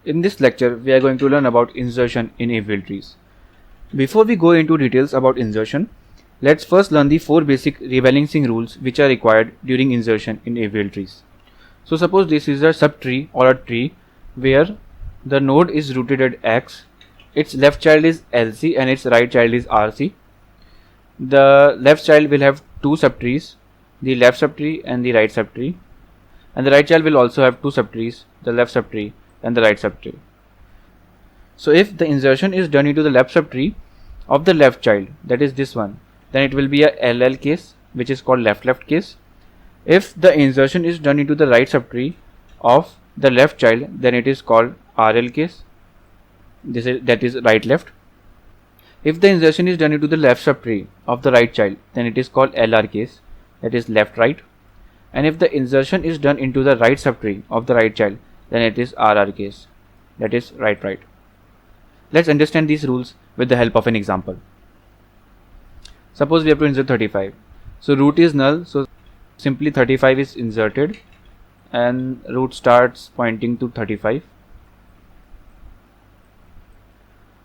In this lecture, we are going to learn about insertion in AVL trees. Before we go into details about insertion, let's first learn the 4 basic rebalancing rules which are required during insertion in AVL trees. So suppose this is a subtree or a tree where the node is rooted at X, its left child is LC and its right child is RC. The left child will have 2 subtrees, the left subtree and the right subtree, and the right child will also have 2 subtrees, the left subtree and the right subtree. So if the insertion is done into the left subtree of the left child, that is this one, then it will be a LL case, which is called left case. If the insertion is done into the right subtree of the left child, then it is called RL case, that is right left. If the insertion is done into the left subtree of the right child, then it is called LR case, that is left right. And if the insertion is done into the right subtree of the right child, then it is RR case, that is right right. Let's understand these rules with the help of an example. Suppose we have to insert 35. So root is null, so simply 35 is inserted and root starts pointing to 35.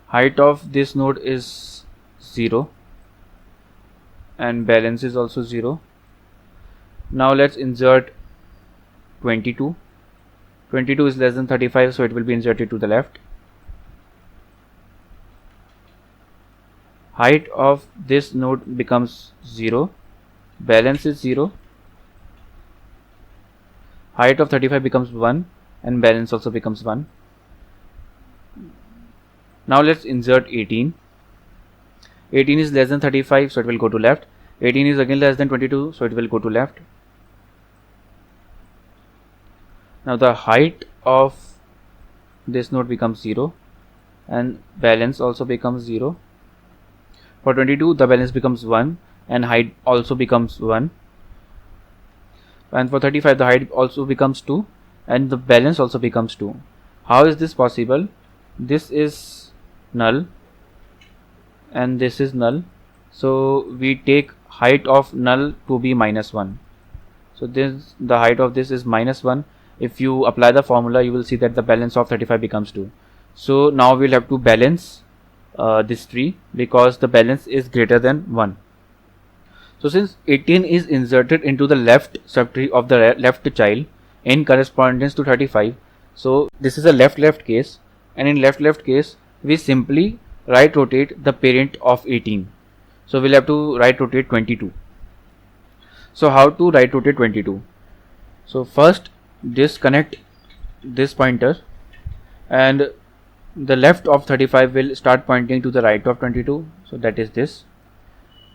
Height of this node is 0 and balance is also 0. Now let's insert 22. 22 is less than 35, so it will be inserted to the left. Height of this node becomes 0, balance is 0. Height of 35 becomes 1 and balance also becomes 1. Now let's insert 18. 18 is less than 35, so it will go to left. 18 is again less than 22, so it will go to left. Now the height of this node becomes 0 and balance also becomes 0. For 22 the balance becomes 1 and height also becomes 1. And for 35 the height also becomes 2 and the balance also becomes 2. How is this possible? This is null and this is null. So we take height of null to be -1. So the height of this is -1. If you apply the formula, you will see that the balance of 35 becomes 2. So now we'll have to balance this tree because the balance is greater than 1. So since 18 is inserted into the left subtree of the left child in correspondence to 35, so this is a left case, and in left case we simply right rotate the parent of 18. So we'll have to right rotate 22. So how to right rotate 22? So first disconnect this pointer and the left of 35 will start pointing to the right of 22, so that is this.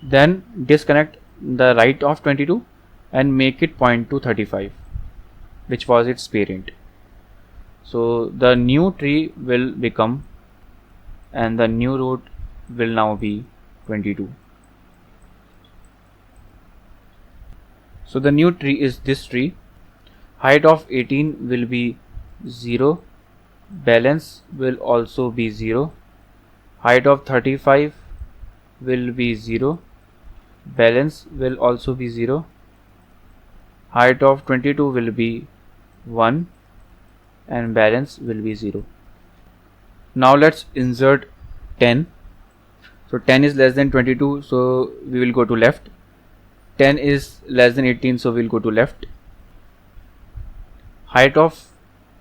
Then disconnect the right of 22 and make it point to 35, which was its parent. So the new tree will become, and the new root will now be 22. So the new tree is this tree. Height of 18 will be 0, balance will also be 0. Height of 35 will be 0, balance will also be 0. Height of 22 will be 1 and balance will be 0. Now let's insert 10. So 10 is less than 22, so we will go to left. 10 is less than 18, so we'll go to left. Height of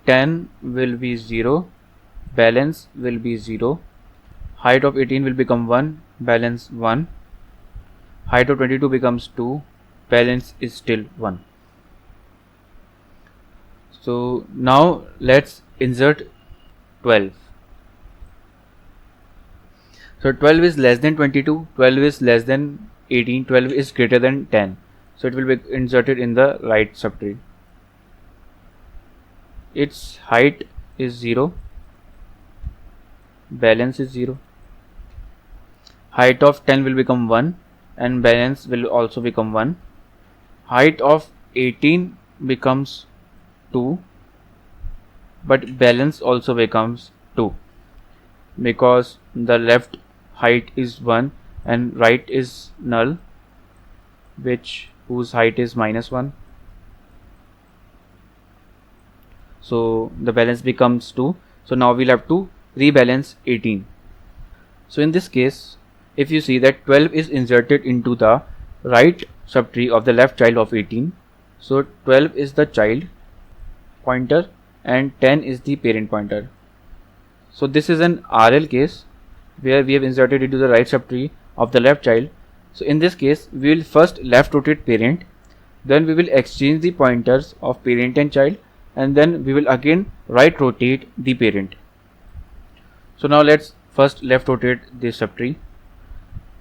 10 will be 0, balance will be 0. Height of 18 will become 1, balance 1. Height of 22 becomes 2, balance is still 1. So now let's insert 12. So 12 is less than 22, 12 is less than 18, 12 is greater than 10. So it will be inserted in the right subtree. Its height is 0, balance is 0. Height of 10 will become 1 and balance will also become 1. Height of 18 becomes 2, but balance also becomes 2 because the left height is 1 and right is null, whose height is -1. So the balance becomes 2. So now we'll have to rebalance 18. So in this case, if you see that 12 is inserted into the right subtree of the left child of 18, so 12 is the child pointer and 10 is the parent pointer. So this is an RL case where we have inserted into the right subtree of the left child. So in this case, we will first left rotate parent, then we will exchange the pointers of parent and child, and then we will again right rotate the parent. So now let's first left rotate this subtree.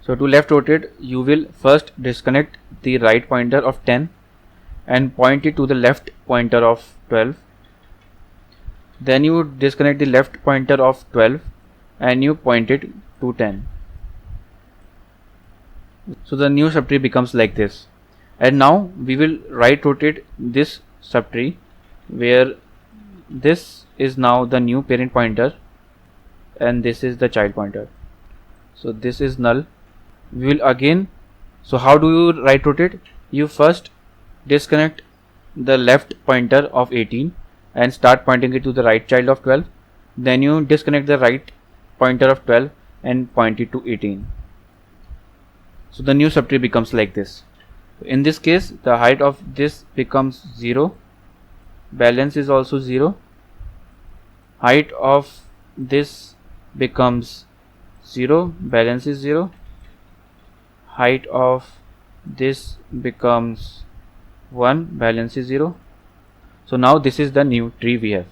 So to left rotate, you will first disconnect the right pointer of 10 and point it to the left pointer of 12. Then you disconnect the left pointer of 12 and you point it to 10. So the new subtree becomes like this. And now we will right rotate this subtree where this is now the new parent pointer and this is the child pointer. So this is null. We will again, so how do you right rotate? You first disconnect the left pointer of 18 and start pointing it to the right child of 12. Then you disconnect the right pointer of 12 and point it to 18. So the new subtree becomes like this. In this case, the height of this becomes 0, balance is also 0, height of this becomes 0, balance is 0, height of this becomes 1, balance is 0. So now this is the new tree we have.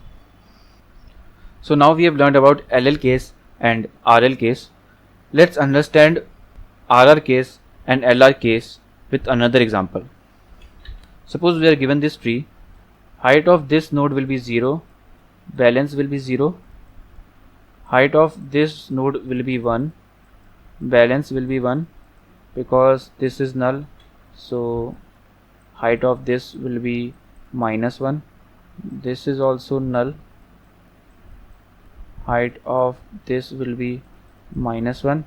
So now we have learned about LL case and RL case. Let's understand RR case and LR case with another example. Suppose we are given this tree, height of this node will be 0, balance will be 0, height of this node will be 1, balance will be 1 because this is null, so height of this will be -1, this is also null, height of this will be -1,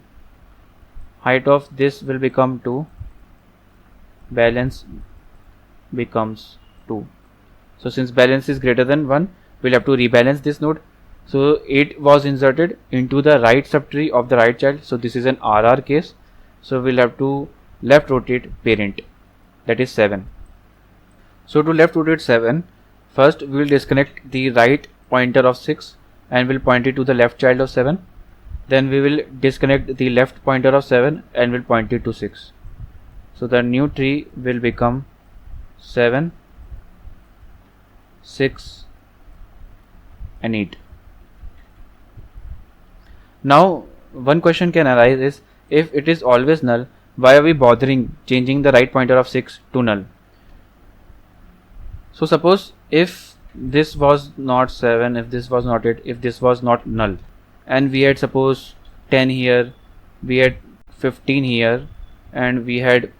height of this will become 2, balance becomes 2. So since balance is greater than 1, we'll have to rebalance this node. So 8 was inserted into the right subtree of the right child, so this is an RR case. So we'll have to left rotate parent, that is 7. So to left rotate 7, first we will disconnect the right pointer of 6 and we'll point it to the left child of 7. Then we will disconnect the left pointer of 7 and we'll point it to 6. So the new tree will become 7, 6 and 8. Now one question can arise is, if it is always null, why are we bothering changing the right pointer of 6 to null? So suppose if this was not 7, if this was not 8, if this was not null, and we had suppose 10 here, we had 15 here, and we had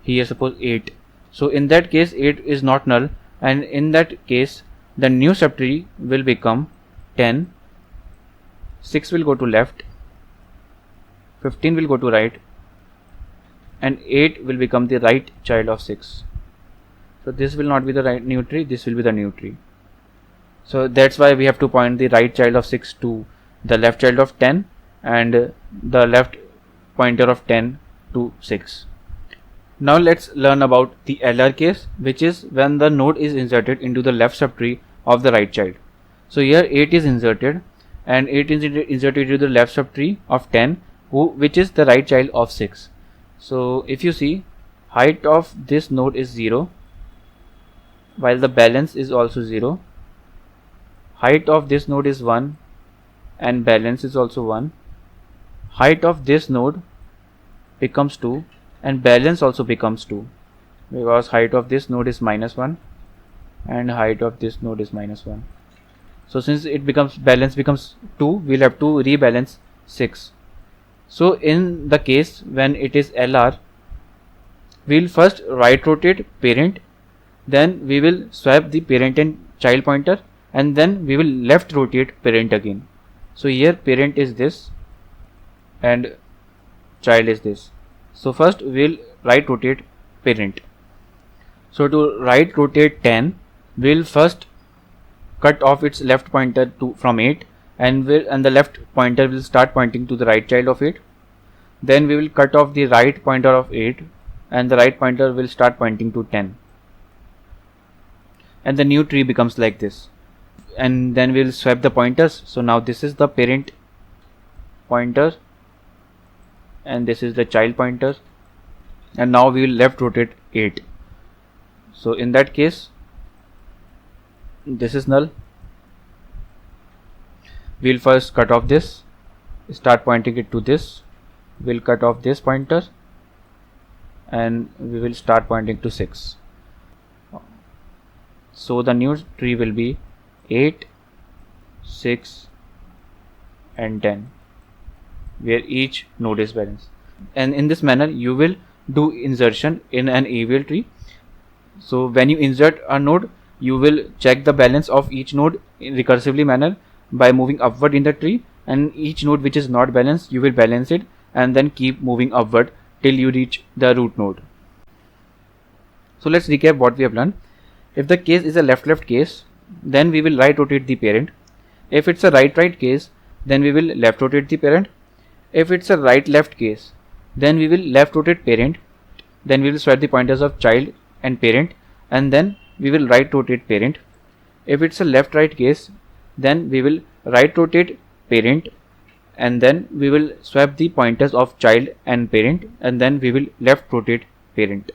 here suppose 8. So in that case 8 is not null, and in that case the new subtree will become 10, 6 will go to left, 15 will go to right, and 8 will become the right child of 6. So this will not be the right new tree, this will be the new tree. So that's why we have to point the right child of 6 to the left child of 10 and the left pointer of 10 to 6. Now let's learn about the LR case, which is when the node is inserted into the left subtree of the right child. So here 8 is inserted and 8 is inserted into the left subtree of 10, which is the right child of 6. So if you see, height of this node is 0 while the balance is also 0. Height of this node is 1 and balance is also 1. Height of this node becomes 2 and balance also becomes 2 because height of this node is -1 and height of this node is -1. So since it becomes balance becomes 2, we'll have to rebalance 6. So in the case when it is LR, we'll first right rotate parent, then we will swap the parent and child pointer, and then we will left rotate parent again. So here parent is this and child is this. So first we'll right rotate parent. So to right rotate 10, we'll first cut off its left pointer from 8, and the left pointer will start pointing to the right child of 8. Then we will cut off the right pointer of 8, and the right pointer will start pointing to 10. And the new tree becomes like this. And then we will swap the pointers. So now this is the parent pointer and this is the child pointer, and now we will left rotate 8. So in that case, this is null. We will first cut off this, start pointing it to this. We will cut off this pointer and we will start pointing to 6. So the new tree will be 8, 6 and 10, where each node is balanced. And in this manner you will do insertion in an AVL tree. So when you insert a node, you will check the balance of each node in recursively manner by moving upward in the tree, and each node which is not balanced, you will balance it and then keep moving upward till you reach the root node. So let's recap what we have learned. If the case is a left-left case, then we will right rotate the parent. If it's a right-right case, then we will left rotate the parent. If it's a right-left case, then we will left rotate parent. Then we will swap the pointers of child and parent, and then we will right rotate parent. If it's a left-right case, then we will right rotate parent, and then we will swap the pointers of child and parent, and then we will left rotate parent.